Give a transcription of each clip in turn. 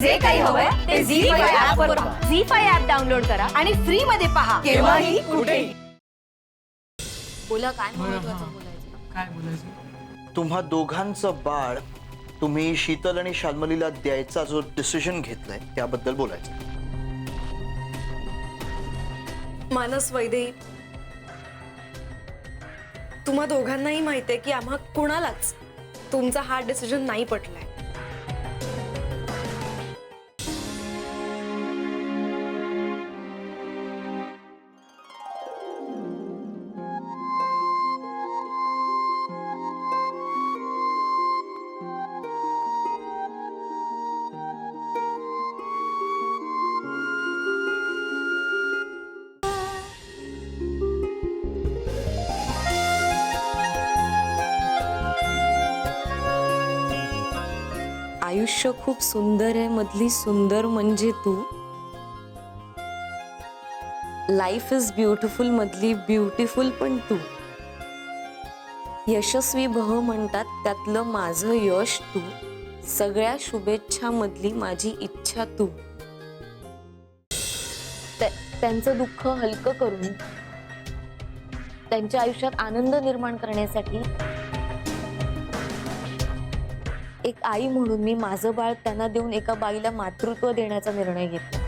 जे काही हवंय ते झी5 ऍप वर पहा. झी5 ऍप डाउनलोड करा आणि फ्री मध्ये पहा केव्हाही कुठेही. बोला काय महत्त्वाचं बोलायचं. काय बोलायचं? तुम्हा दोघांचं बाळ तुम्ही शीतल आणि शाल्मलीला द्यायचा जो डिसिजन घेतलाय त्याबद्दल बोलायचं. मानस वैदेही, तुम्हा दोघांनाही माहितीये की आम्हा कुणालाच तुमचा हा डिसिजन नाही पटलाय. आयुष्य खूप सुंदर आहे मधली सुंदर म्हणजे तू. लाईफ इज ब्युटिफुल मधली ब्युटिफुल पण तू. यशस्वी भव म्हणतात त्यातलं माझं यश तू. सगळ्या शुभेच्छा मधली माझी इच्छा तू. त्यांचं दुःख हलकं करून त्यांच्या आयुष्यात आनंद निर्माण करण्यासाठी एक आई म्हणून मी माझं बाळ त्यांना देऊन एका बाईला मातृत्व देण्याचा निर्णय घेतला.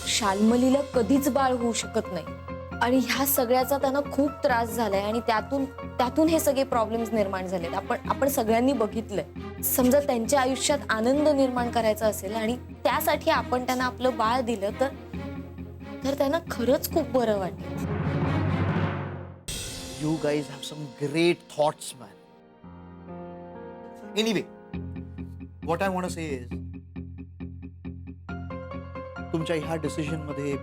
शाल्मलीला कधीच बाळ होऊ शकत नाही आणि ह्या सगळ्याचा त्यांना खूप त्रास झालाय आणि त्यातून हे सगळे प्रॉब्लेम्स निर्माण झालेत. आपण सगळ्यांनी बघितलंय. समजा त्यांच्या आयुष्यात आनंद निर्माण करायचा असेल आणि त्यासाठी आपण त्यांना आपलं बाळ दिलं तर त्यांना खरंच खूप बरं वाटेल. You guys have some great thoughts, man. Anyway, what I want to say is, तुमच्या ह्या डिसिजन मध्ये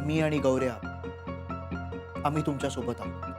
मी आणि गौऱ्या आम्ही तुमच्या सोबत आहोत.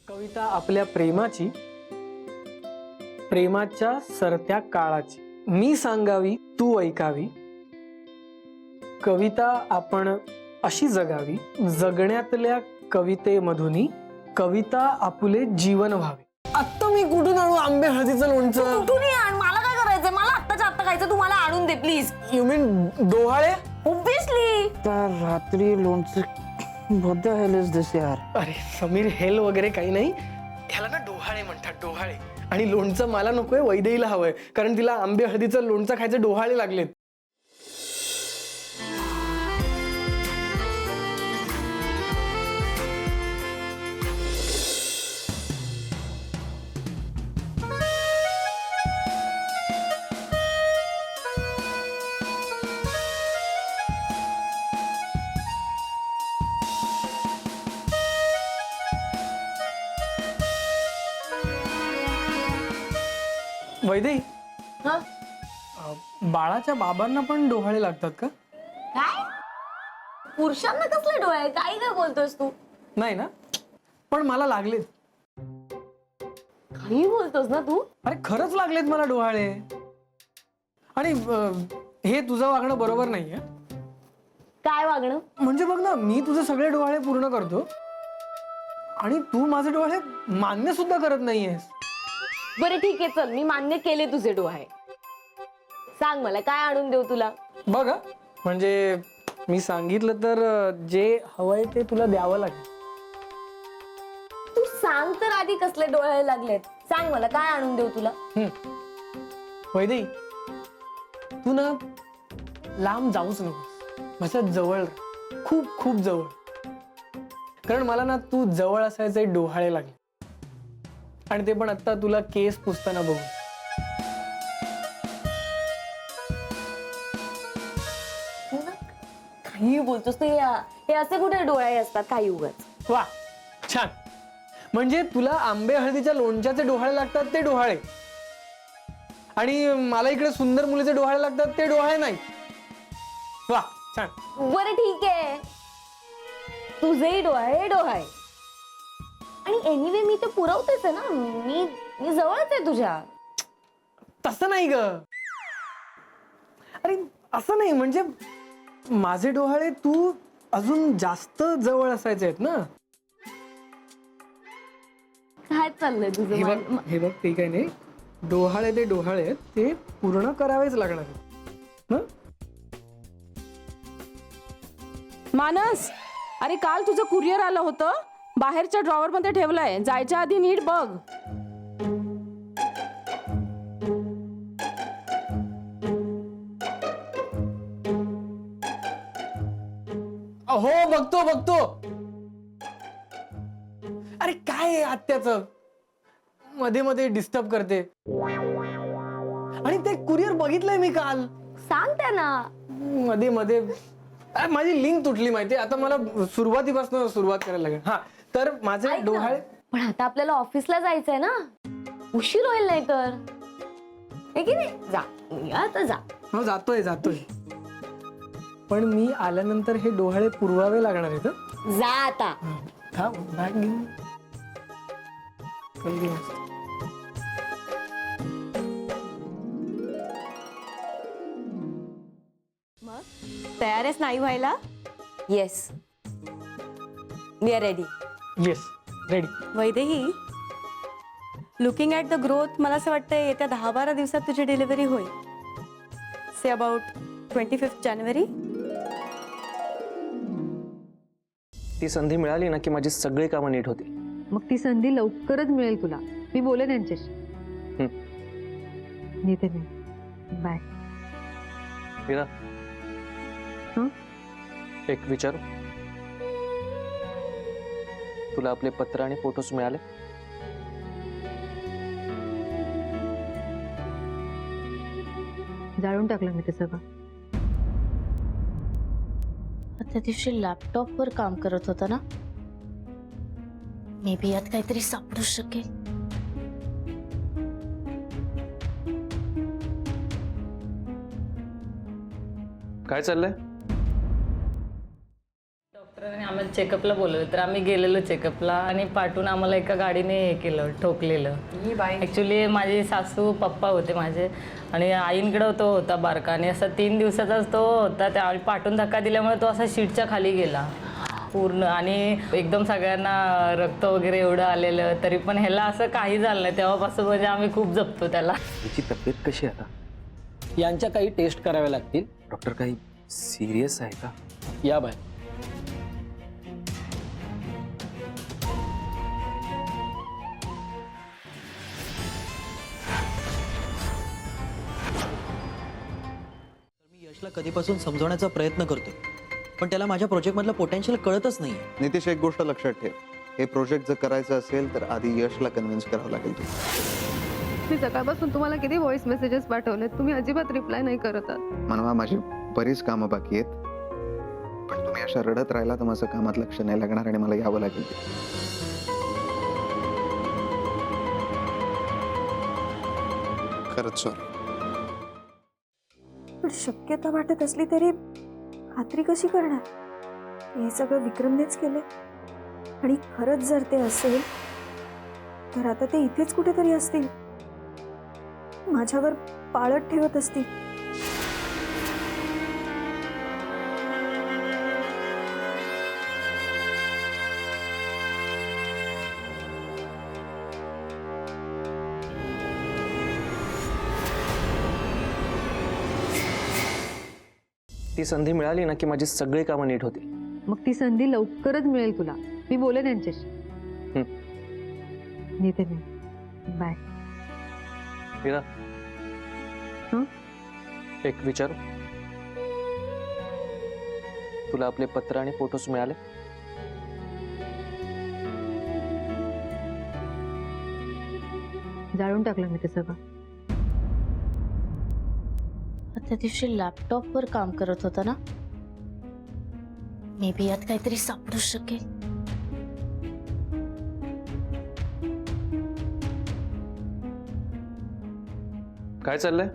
कविता आपल्या प्रेमाची, प्रेमाच्या सरत्या काळाची मी सांगावी तू ऐकावी. कविता आपण अशी जगावी जगण्यातल्या कवितेमधूनी कविता आपुले जीवन व्हावे. आत्ता मी कुठून आणू आंबे हळदीचं लोणचं? कुठूनही आण, मला काय करायचंय? मला आत्ताच्या आत्ता खायचं, तू मला आणून दे प्लीज. यू मीन डोहाळे? ऑब्विसली. रात्री लोणचं what the hell is this यार? अरे समीर, हेल वगैरे काही नाही, ह्याला ना डोहाळे म्हणतात, डोहाळे. आणि लोणचं मला नकोय, वैदेहीला हवंय, कारण तिला आंबे हळदीचं लोणचं खायचे डोहाळे लागलेत. वैदेही, हा? बाळाच्या बाबांना पण डोहाळे लागतात का? काय? पुरुषांना कसले डोळे? काय काय बोलतोस तू? नाही ना, पण मला लागलेत. काही बोलतोस ना तू? अरे खरंच लागलेत मला डोहाळे. आणि हे तुझं वागणं बरोबर नाहीये. काय वागणं? म्हणजे बघ ना, मी तुझे सगळे डोहाळे पूर्ण करतो आणि तू माझे डोहाळे मान्य सुद्धा करत नाहीयेस. बरं ठीक आहे, चल मी मान्य केले तुझे डोळे. सांग मला काय आणून देऊ तुला? बघ हा, म्हणजे मी सांगितलं तर जे हवंय ते तुला द्यावं लागेल. तू सांग तर आधी कसले डोळे लागलेत. सांग मला काय आणून देऊ तुला? वैदेही, तू ना लांब जाऊच नकोस, माझ्या जवळ राह. खूप खूप जवळ, कारण मला ना तू जवळ असायचे डोहाळे लागले. आणि ते पण आता तुला केस पुसताना बघू. काही बोलतोस तू? हे असे कुठे डोळे असतात काही उगाच. वा छान. म्हणजे तुला आंबे हळदीच्या लोणच्याचे डोहाळे लागतात ते डोहाळे, आणि मला इकडे सुंदर मुलीचे डोहाळे लागतात ते डोहाळे नाही. वा छान. बरं ठीक आहे, तुझेही डोळे डोळे. आणि एनिवे मी ते पुरवतेच आहे ना, मी जवळच आहे तुझ्या. तसं नाही ग. अरे असं नाही, म्हणजे माझे डोहाळे तू अजून जास्त जवळ असायचे आहेत ना. काय चाललंय तुझं? हे बघ ते काय नाही, डोहाळे ते डोहाळे आहेत, ते पूर्ण करावेच लागणार आहेत हं? मानस, अरे काल तुझं कुरिअर आलं होतं, बाहेरच्या ड्रॉवर मध्ये ठेवलंय, जायच्या आधी नीट बघ. हो बघतो बघतो. अरे काय आहे आत्याचं, मध्ये मध्ये डिस्टर्ब करते. आणि ते कुरिअर बघितलंय मी काल. सांग त्यांना. मध्ये मध्ये माझी लिंक तुटली माहितीये, आता मला सुरुवातीपासून सुरुवात करायला लागेल. हा तर माझे ऐक ना, डोहाळे. पण आता आपल्याला ऑफिसला जायचंय ना, उशीर होईल नाही तर. हे की नाही, जा आता जा. हो जातोय जातोय, पण मी आल्यानंतर हे डोहाळे पुरवावे लागणार आहेत हं? जा आता. हा बॅग घेऊन चल घेऊन. तयार आहेस नाही व्हायला? Yes, we are ready. Yes ready. Vaidehi, looking at the growth, मला असं वाटतं येत्या 10-12 दिवसात तुझी डिलिव्हरी होईल. से अबाउट 25 जानेवारी. ती संधी मिळाली ना की माझी सगळी कामं नीट होती. मग ती संधी लवकरच मिळेल तुला. मी बोलेन यांच्याशी. येते मी. बाय. मीरा, हं? एक विचारू, तुला आपले पत्र आणि फोटोज मिळाले? जाळून टाकलं मी ते सगळं. त्या दिवशी लॅपटॉपवर काम करत होता ना, मे बी यात काहीतरी सापडू शकेल. काय चाललंय? डॉक्टरांनी आम्हाला चेकअपला बोलवलं, तर आम्ही गेलेलो चेकअपला, आणि पाठवून आम्हाला एका गाडीने हे केलं, ठोकलेलं. ॲक्च्युली माझे सासू पप्पा होते माझे, आणि आईंकडे तो होता बारका, आणि असा 3 दिवसाचाच तो होता. त्या पाठून धक्का दिल्यामुळे तो असा शीटच्या खाली गेला पूर्ण, आणि एकदम सगळ्यांना रक्त वगैरे एवढं आलेलं, तरी पण ह्याला असं काही झालं नाही. तेव्हापासून म्हणजे आम्ही खूप जपतो त्याला. त्याची तब्येत कशी आहे आता? यांच्या काही टेस्ट कराव्या लागतील. डॉक्टर काही सिरियस आहे का? या बाय. मी यशला कधीपासून समजवण्याचा प्रयत्न करतोय, पण त्याला माझ्या प्रोजेक्टमधलं पोटेन्शियल कळतच नाहीये. नितीश, एक गोष्ट लक्षात ठेव, हे प्रोजेक्ट जर करायचं असेल तर आधी यशला कन्व्हिन्स करावं लागेल. मी सकाळपासून तुम्हाला किती व्हॉइस मेसेजेस पाठवलेत, तुम्ही अजिबात रिप्लाय नाही करत आहात. मनवा, माझी बरीच कामं बाकी आहेत, पण तुम्ही अशा रडत राहिला तर माझं कामात लक्ष नाही लागणार आणि मला यावं लागेल. खरंच सॉरी. पण शक्यता वाटत असली तरी खात्री कशी करणार? हे सगळं विक्रमनेच केलं, आणि खरंच जर ते असेल तर आता ते इथेच कुठेतरी असतील, माझ्यावर पाळत ठेवत असतील. ती संधी मिळाली ना की माझी सगळी कामं नीट होती. मग ती संधी लवकरच मिळेल तुला. मी बोलेन यांच्याशी. येते मी. बाय. मीरा, हं? एक विचारू, तुला आपले पत्र आणि फोटोज मिळाले? जाळून टाकलं मी ते सगळं. त्या दिवशी लॅपटॉपवर काम करत होता ना, मे बी यात काहीतरी सापडू शकेल. काय चाललंय?